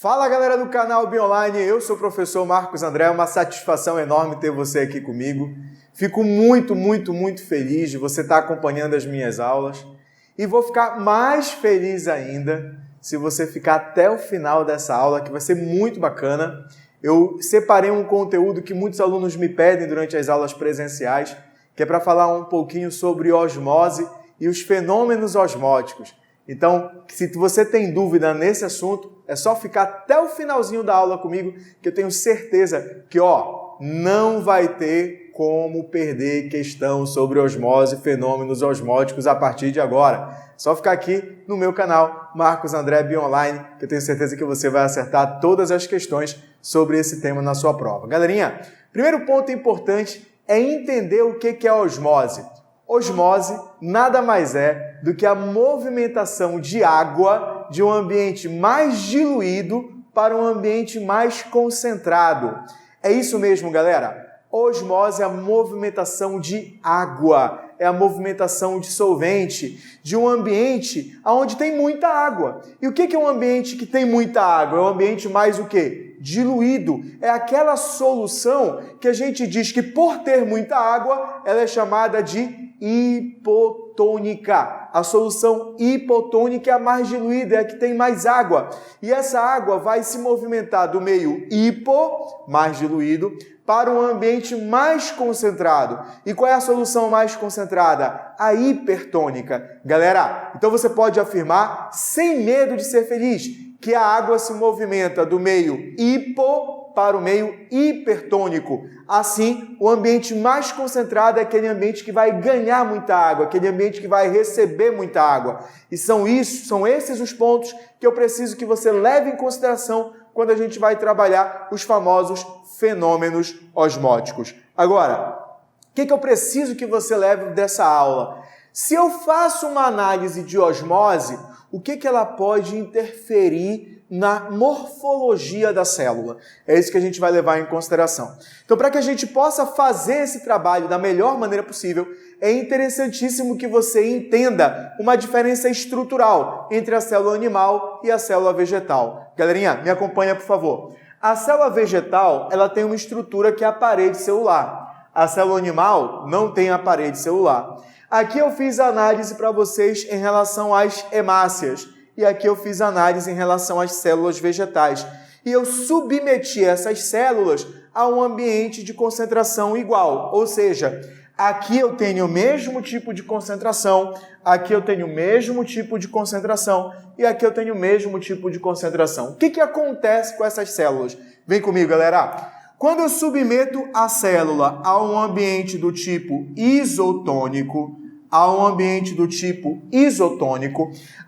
Fala galera do canal Bionline, eu sou o professor Marcos André, é uma satisfação enorme ter você aqui comigo. Fico muito feliz de você estar acompanhando as minhas aulas e vou ficar mais feliz ainda se você ficar até o final dessa aula, que vai ser muito bacana. Eu separei um conteúdo que muitos alunos me pedem durante as aulas presenciais, que é para falar um pouquinho sobre osmose e os fenômenos osmóticos. Então, se você tem dúvida nesse assunto, é só ficar até o finalzinho da aula comigo, que eu tenho certeza que, não vai ter como perder questão sobre osmose e fenômenos osmóticos a partir de agora. Só ficar aqui no meu canal, Marcos André Bionline, que eu tenho certeza que você vai acertar todas as questões sobre esse tema na sua prova. Galerinha, primeiro ponto importante é entender o que é osmose. Osmose nada mais é do que a movimentação de água de um ambiente mais diluído para um ambiente mais concentrado. É isso mesmo, galera. Osmose é a movimentação de água, é a movimentação de solvente de um ambiente onde tem muita água. E o que é um ambiente que tem muita água? É um ambiente mais o quê? Diluído. É aquela solução que a gente diz que por ter muita água, ela é chamada de hipotônica. A solução hipotônica é a mais diluída, é a que tem mais água. E essa água vai se movimentar do meio hipo, mais diluído, para um ambiente mais concentrado. E qual é a solução mais concentrada? A hipertônica. Galera, então você pode afirmar, sem medo de ser feliz, que a água se movimenta do meio hipo para o meio hipertônico. Assim, o ambiente mais concentrado é aquele ambiente que vai ganhar muita água, aquele ambiente que vai receber muita água. E são esses os pontos que eu preciso que você leve em consideração quando a gente vai trabalhar os famosos fenômenos osmóticos. Agora, o que eu preciso que você leve dessa aula? Se eu faço uma análise de osmose, o que ela pode interferir na morfologia da célula? É isso que a gente vai levar em consideração. Então, para que a gente possa fazer esse trabalho da melhor maneira possível, é interessantíssimo que você entenda uma diferença estrutural entre a célula animal e a célula vegetal. Galerinha, me acompanha, por favor. A célula vegetal, ela tem uma estrutura que é a parede celular. A célula animal não tem a parede celular. Aqui eu fiz análise para vocês em relação às hemácias. E aqui eu fiz análise em relação às células vegetais. E eu submeti essas células a um ambiente de concentração igual. Ou seja, aqui eu tenho o mesmo tipo de concentração, aqui eu tenho o mesmo tipo de concentração e aqui eu tenho o mesmo tipo de concentração. O que acontece com essas células? Vem comigo, galera. Quando eu submeto a célula a um ambiente do tipo isotônico,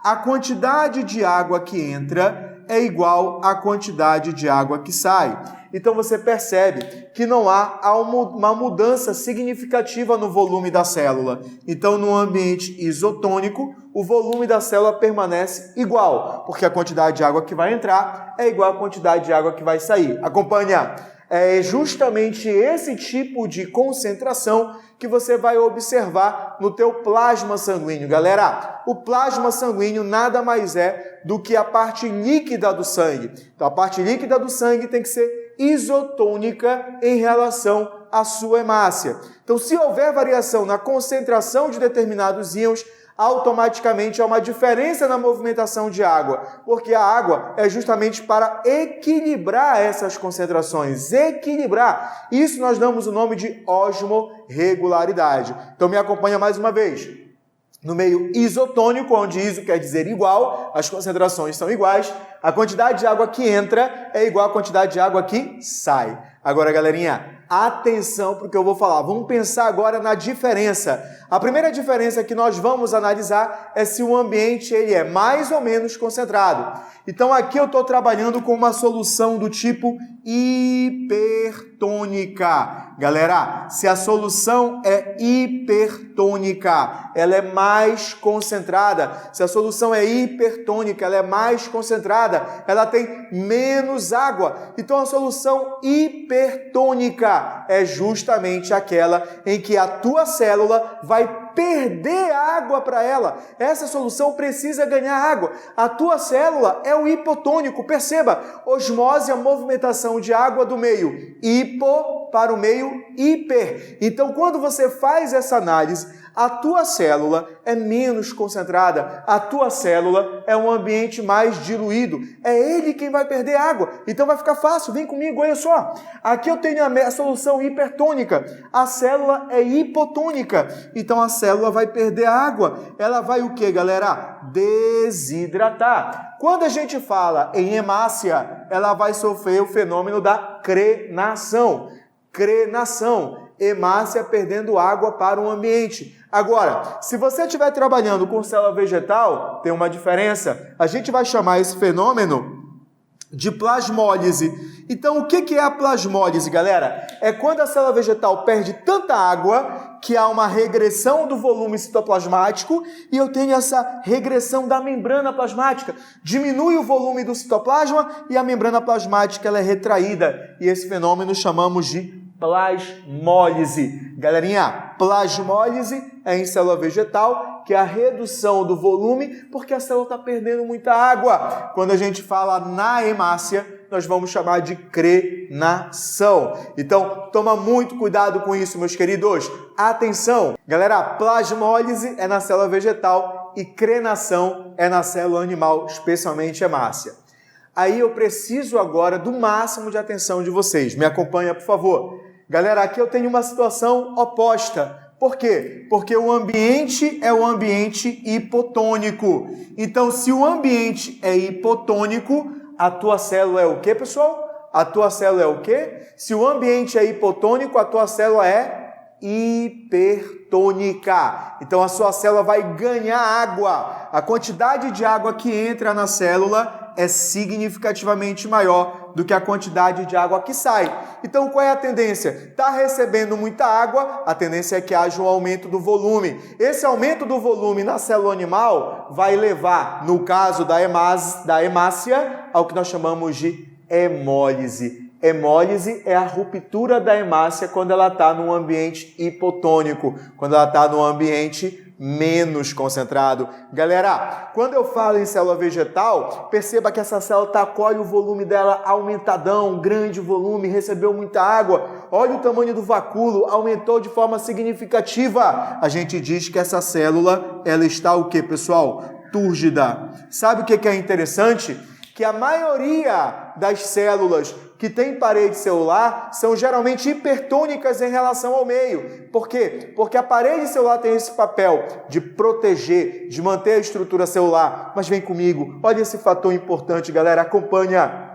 a quantidade de água que entra é igual à quantidade de água que sai. Então você percebe que não há uma mudança significativa no volume da célula. Então, no ambiente isotônico, o volume da célula permanece igual, porque a quantidade de água que vai entrar é igual à quantidade de água que vai sair. Acompanha? É justamente esse tipo de concentração que você vai observar no teu plasma sanguíneo. Galera, o plasma sanguíneo nada mais é do que a parte líquida do sangue. Então, a parte líquida do sangue tem que ser isotônica em relação à sua hemácia. Então, se houver variação na concentração de determinados íons, automaticamente há uma diferença na movimentação de água, porque a água é justamente para equilibrar essas concentrações, equilibrar. Isso nós damos o nome de osmorregularidade. Então me acompanha mais uma vez. No meio isotônico, onde iso quer dizer igual, as concentrações são iguais, a quantidade de água que entra é igual à quantidade de água que sai. Agora, galerinha, atenção para o que eu vou falar. Vamos pensar agora na diferença. A primeira diferença que nós vamos analisar é se o ambiente ele é mais ou menos concentrado. Então, aqui eu estou trabalhando com uma solução do tipo hipertônica. Galera, se a solução é hipertônica, ela é mais concentrada. Se a solução é hipertônica, ela é mais concentrada, ela tem menos água. Então, a solução hipertônica é justamente aquela em que a tua célula vai perder água para ela. Essa solução precisa ganhar água. A tua célula é o hipotônico. Perceba, osmose é a movimentação de água do meio hipo para o meio hiper. Então, quando você faz essa análise, a tua célula é menos concentrada, a tua célula é um ambiente mais diluído. É ele quem vai perder água. Então vai ficar fácil, vem comigo, olha só. Aqui eu tenho a solução hipertônica. A célula é hipotônica. Então a célula vai perder água. Ela vai o que, galera? Desidratar. Quando a gente fala em hemácia, ela vai sofrer o fenômeno da crenação. Crenação. Hemácia perdendo água para o ambiente. Agora, se você estiver trabalhando com célula vegetal, tem uma diferença. A gente vai chamar esse fenômeno de plasmólise. Então, o que é a plasmólise, galera? É quando a célula vegetal perde tanta água que há uma regressão do volume citoplasmático e eu tenho essa regressão da membrana plasmática. Diminui o volume do citoplasma e a membrana plasmática ela é retraída. E esse fenômeno chamamos de plasmólise. Galerinha, plasmólise é em célula vegetal, que é a redução do volume, porque a célula está perdendo muita água. Quando a gente fala na hemácia, nós vamos chamar de crenação. Então, toma muito cuidado com isso, meus queridos. Atenção! Galera, plasmólise é na célula vegetal e crenação é na célula animal, especialmente hemácia. Aí eu preciso agora do máximo de atenção de vocês. Me acompanha, por favor. Galera, aqui eu tenho uma situação oposta. Por quê? Porque o ambiente é o ambiente hipotônico. Então, se o ambiente é hipotônico, a tua célula é o quê, pessoal? A tua célula é o quê? Se o ambiente é hipotônico, a tua célula é hipertônica. Então, a sua célula vai ganhar água. A quantidade de água que entra na célula é significativamente maior do que a quantidade de água que sai. Então, qual é a tendência? Está recebendo muita água, a tendência é que haja um aumento do volume. Esse aumento do volume na célula animal vai levar, no caso da hemácia, ao que nós chamamos de hemólise. Hemólise é a ruptura da hemácia quando ela está num ambiente hipotônico, quando ela está num ambiente menos concentrado. Galera, quando eu falo em célula vegetal, perceba que essa célula olha o volume dela aumentadão, grande volume, recebeu muita água. Olha o tamanho do vacúolo, aumentou de forma significativa. A gente diz que essa célula, ela está o quê, pessoal? Túrgida. Sabe o que é interessante? Que a maioria das células que tem parede celular são geralmente hipertônicas em relação ao meio. Por quê? Porque a parede celular tem esse papel de proteger, de manter a estrutura celular. Mas vem comigo, olha esse fator importante, galera, acompanha.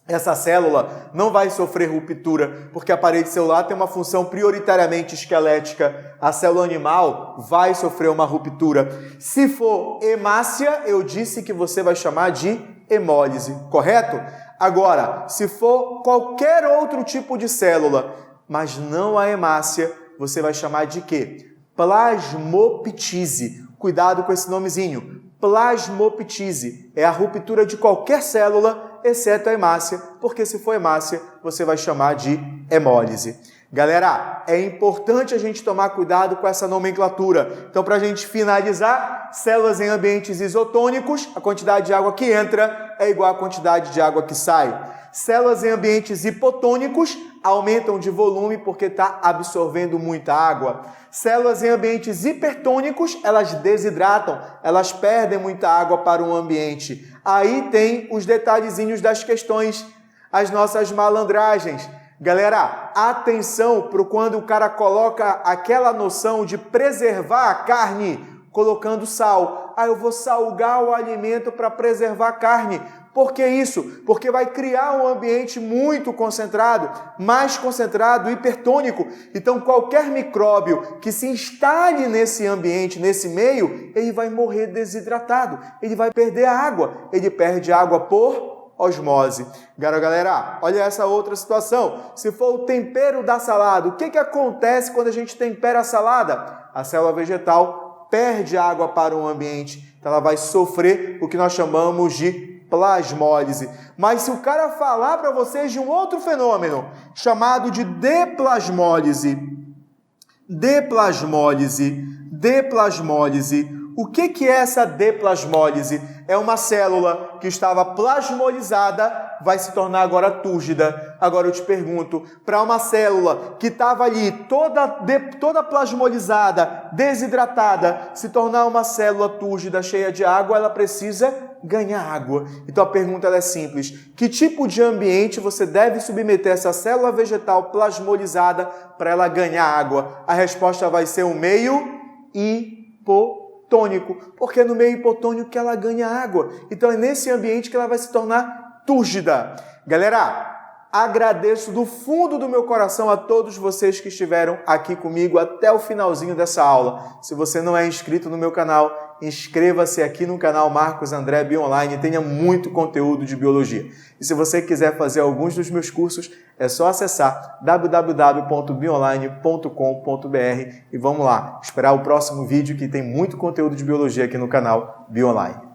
Essa célula não vai sofrer ruptura, porque a parede celular tem uma função prioritariamente esquelética. A célula animal vai sofrer uma ruptura. Se for hemácia, eu disse que você vai chamar de hemólise, correto? Agora, se for qualquer outro tipo de célula, mas não a hemácia, você vai chamar de quê? Plasmoptise. Cuidado com esse nomezinho. Plasmoptise é a ruptura de qualquer célula, exceto a hemácia, porque se for hemácia, você vai chamar de hemólise. Galera, é importante a gente tomar cuidado com essa nomenclatura. Então, para a gente finalizar, células em ambientes isotônicos, a quantidade de água que entra é igual à quantidade de água que sai. Células em ambientes hipotônicos aumentam de volume porque está absorvendo muita água. Células em ambientes hipertônicos, elas desidratam, elas perdem muita água para o ambiente. Aí tem os detalhezinhos das questões, as nossas malandragens. Galera, atenção para quando o cara coloca aquela noção de preservar a carne colocando sal. Eu vou salgar o alimento para preservar a carne. Por que isso? Porque vai criar um ambiente muito concentrado, mais concentrado, hipertônico. Então, qualquer micróbio que se instale nesse ambiente, nesse meio, ele vai morrer desidratado. Ele vai perder a água. Ele perde água por osmose. Galera, olha essa outra situação. Se for o tempero da salada, o que acontece quando a gente tempera a salada? A célula vegetal perde água para o ambiente. Então, ela vai sofrer o que nós chamamos de plasmólise. Mas se o cara falar para vocês de um outro fenômeno deplasmólise. O que é essa deplasmólise? É uma célula que estava plasmolizada, vai se tornar agora túrgida. Agora eu te pergunto, para uma célula que estava ali toda plasmolizada, desidratada, se tornar uma célula túrgida, cheia de água, ela precisa ganhar água. Então a pergunta ela é simples. Que tipo de ambiente você deve submeter essa célula vegetal plasmolizada para ela ganhar água? A resposta vai ser um meio hipotônico, porque é no meio hipotônico que ela ganha água. Então é nesse ambiente que ela vai se tornar túrgida. Galera, agradeço do fundo do meu coração a todos vocês que estiveram aqui comigo até o finalzinho dessa aula. Se você não é inscrito no meu canal, inscreva-se aqui no canal Marcos André Bioonline, tenha muito conteúdo de biologia. E se você quiser fazer alguns dos meus cursos, é só acessar www.bionline.com.br e vamos lá, esperar o próximo vídeo que tem muito conteúdo de biologia aqui no canal Bioonline.